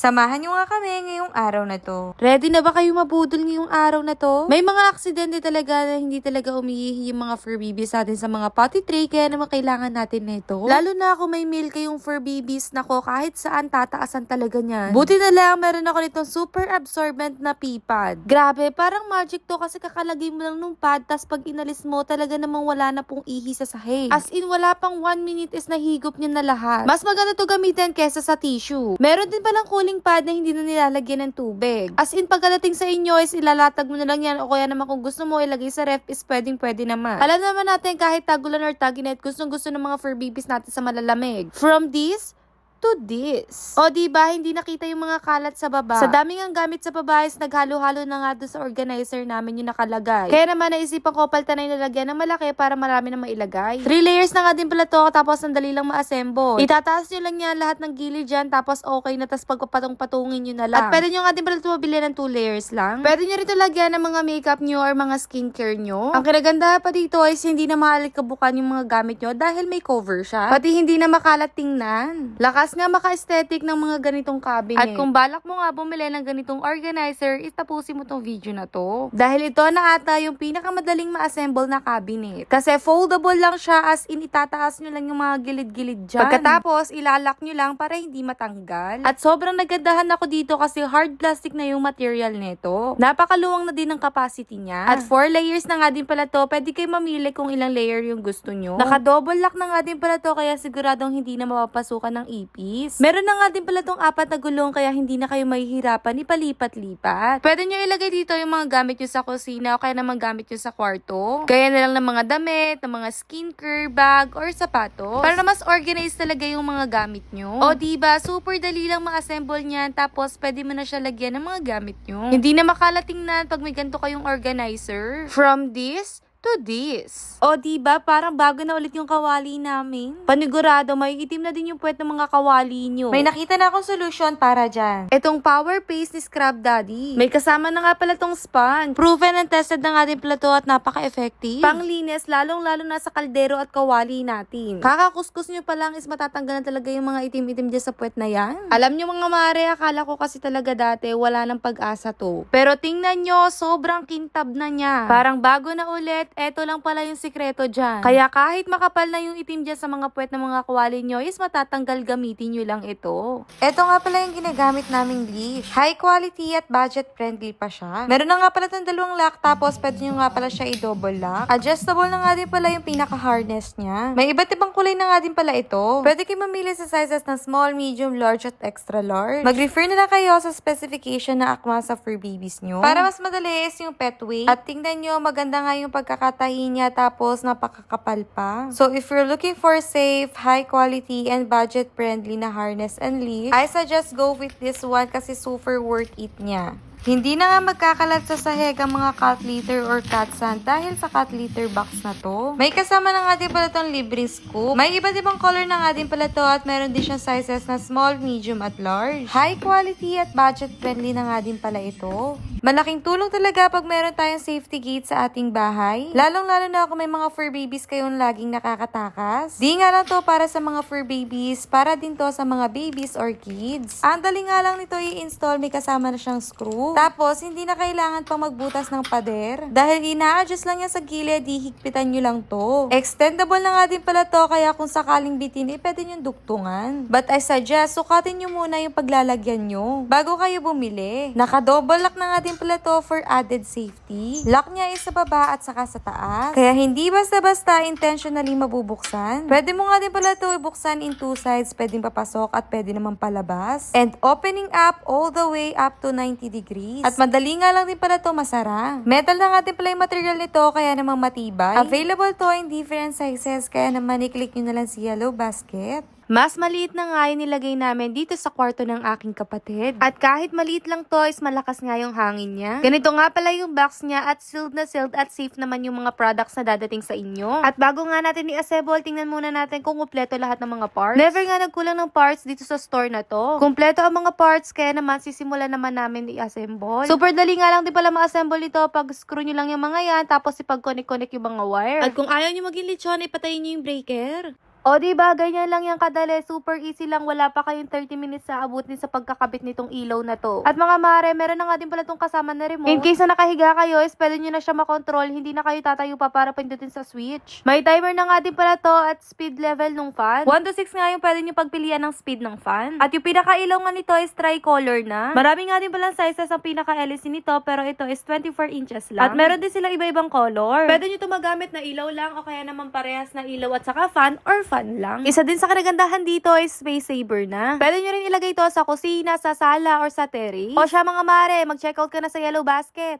Samahan nyo nga kami ngayong araw na to. Ready na ba kayo mabudol ngayong araw na to? May mga aksidente talaga na hindi talaga umiihi yung mga fur babies natin sa mga potty tray, kaya naman kailangan natin nito. Lalo na kung may male kayong fur babies, nako kahit saan tataasan talaga niyan. Buti na lang meron ako nitong super absorbent na pee pad. Grabe, parang magic to kasi kakalagay mo lang nung pad, tas pag inalis mo talaga namang wala na pong ihi sa sahig. As in, wala pang 1 minute is nahigop niya na lahat. Mas maganda to gamitin kesa sa tissue. Meron din palang cooling pad na hindi na nilalagyan ng tubig. As in, pagkadating sa inyo is ilalatag mo na lang yan, o kaya naman kung gusto mo ilagay sa ref is pwede naman. Alam naman natin kahit tagulan or taginit, gustong gusto ng mga fur babies natin sa malalamig. From this to this. O diba, hindi nakita yung mga kalat sa baba. Sa daming ang gamit sa baba is naghalo-halo na nga doon sa organizer namin yung nakalagay. Kaya naman naisipan ko palta na yung lalagyan ng malaki para marami na mailagay. 3 layers na nga din pala to, tapos ang dali lang ma-assemble. Itataas nyo lang yan lahat ng gilid dyan, tapos okay na, tapos pagpapatong-patungin nyo na lang. At pwede nyo nga din pala ito mabili ng 2 layers lang. Pwede nyo rito lagyan ng mga makeup nyo or mga skincare nyo. Ang kinagandahan pa dito is hindi na mahalikabukan yung mga gamit nyo dahil may cover siya. Pati hindi na makalat tingnan. Lakas nga maka-aesthetic ng mga ganitong cabinet. At kung balak mo nga bumili ng ganitong organizer, tapusin mo tong video na to. Dahil ito na ata yung pinakamadaling ma-assemble na cabinet. Kasi foldable lang siya, as in itataas nyo lang yung mga gilid-gilid dyan. Pagkatapos, ilalak nyo lang para hindi matanggal. At sobrang nagandahan ako dito kasi hard plastic na yung material nito. Napakaluwang na din ang capacity niya. At 4 layers na nga din pala to, pwede kayo mamili kung ilang layer yung gusto nyo. Naka-double lock na nga din pala to, kaya siguradong hindi na mapapasukan ng ipis. Meron na nga din pala tong 4 na gulong, kaya hindi na kayo mahihirapan ipalipat-lipat. Pwede nyo ilagay dito yung mga gamit nyo sa kusina o kaya naman gamit nyo sa kwarto. Gaya na lang ng mga damit, ng mga skincare, bag, or sapatos. Para na mas organized talaga yung mga gamit nyo. O diba, super dali lang ma-assemble niyan, tapos pwede mo na siya lagyan ng mga gamit nyo. Hindi na makalatingnan pag may ganito kayong organizer. From this to this. O diba, parang bago na ulit yung kawali namin. Panigurado, may itim na din yung puwet ng mga kawali nyo. May nakita na akong solution para dyan. Itong Power Paste ni Scrub Daddy. May kasama na nga pala tong sponge. Proven and tested na nga din pala to at napaka-effective. Panglinis, lalong-lalo na sa kaldero at kawali natin. Kakakuskus nyo pa lang is matatanggal na talaga yung mga itim-itim dyan sa puwet na yan. Alam nyo mga mare, akala ko kasi talaga dati wala ng pag-asa to. Pero tingnan nyo, sobrang kintab na niya. Parang bago na ulit. Eto lang pala yung sikreto dyan. Kaya kahit makapal na yung itim dyan sa mga puwet ng mga kawali nyo, is matatanggal, gamitin nyo lang ito. Eto nga pala yung ginagamit naming leash. High quality at budget friendly pa siya. Meron na nga pala itong 2 lock, tapos pwede nyo nga pala siya i-double lock. Adjustable na nga din pala yung pinaka-harness niya. May iba't ibang kulay na nga din pala ito. Pwede kayo mamili sa sizes na small, medium, large at extra large. Mag-refer na lang kayo sa specification na akma sa fur babies nyo. Para mas madali is yung pet weight. At tingnan nyo, maganda nga yung pagkakatahi niya, tapos napakakapal pa. So if you're looking for safe, high quality, and budget friendly na harness and leash, I suggest go with this one kasi super worth it niya. Hindi na nga magkakalat sa sahig ang mga cat litter or cat sand dahil sa cat litter box na to. May kasama na nga din pala itong libreng scoop. May iba't ibang color na nga din pala to at meron din siyang sizes na small, medium at large. High quality at budget friendly na nga din pala ito. Malaking tulong talaga pag meron tayong safety gate sa ating bahay. Lalong-lalo na kung may mga fur babies kayong laging nakakatakas. Di nga lang to para sa mga fur babies, para din to sa mga babies or kids. Ang dali nga lang nito i-install, may kasama na siyang screw. Tapos, hindi na kailangan pang magbutas ng pader. Dahil ina-adjust lang yan sa gilid, hihigpitan nyo lang to. Extendable na nga din pala to, kaya kung sakaling bitin, pwede nyo duktungan. But I suggest, sukatin nyo muna yung paglalagyan nyo bago kayo bumili. Naka-double lock na nga din pala to for added safety. Lock niya is sa baba at saka sa taas. Kaya hindi basta-basta intentionally mabubuksan. Pwede mo nga din pala to ibuksan in 2 sides, pwedeng papasok at pwede naman palabas. And opening up all the way up to 90 degrees. At madali nga lang din pala to masara. Metal na nga din pala yung material nito, kaya namang matibay. Available to in different sizes, kaya naman i-click nyo na lang si Yellow Basket. Mas maliit na nga yung nilagay namin dito sa kwarto ng aking kapatid. At kahit maliit lang to, is malakas nga yung hangin niya. Ganito nga pala yung box niya, at sealed na sealed at safe naman yung mga products na dadating sa inyo. At bago nga natin i-assemble, tingnan muna natin kung kumpleto lahat ng mga parts. Never nga nagkulang ng parts dito sa store na to. Kumpleto ang mga parts, kaya naman sisimulan naman namin i-assemble. Super dali nga lang din pala ma-assemble ito. Pag screw nyo lang yung mga yan, tapos ipag-connect-connect yung mga wire. At kung ayaw nyo maging lechon, ipatayin nyo yung breaker. O diba, ganyan lang yan kadali. Super easy lang. Wala pa kayong 30 minutes sa abutin sa pagkakabit nitong ilaw na to. At mga mare, meron na nga din pala tong kasama na remote. In case na nakahiga kayo, is pwede nyo na siya makontrol. Hindi na kayo tatayo pa para pindutin sa switch. May timer na nga din pala to at speed level ng fan. 1 to 6 nga yung pwede nyo pagpilian ng speed ng fan. At yung pinaka-ilaw nga nito is tricolor na. Marami nga din palang sizes ang pinaka-LEC nito, pero ito is 24 inches lang. At meron din sila iba-ibang color. Pwede nyo to magamit na ilaw lang o kaya naman parehas na ilaw at saka fan or fan lang. Isa din sa kanagandahan dito is space saver na. Pwede nyo rin ilagay to sa kusina, sa sala, or sa terrace. O siya mga mare, mag-checkout ka na sa Yellow Basket.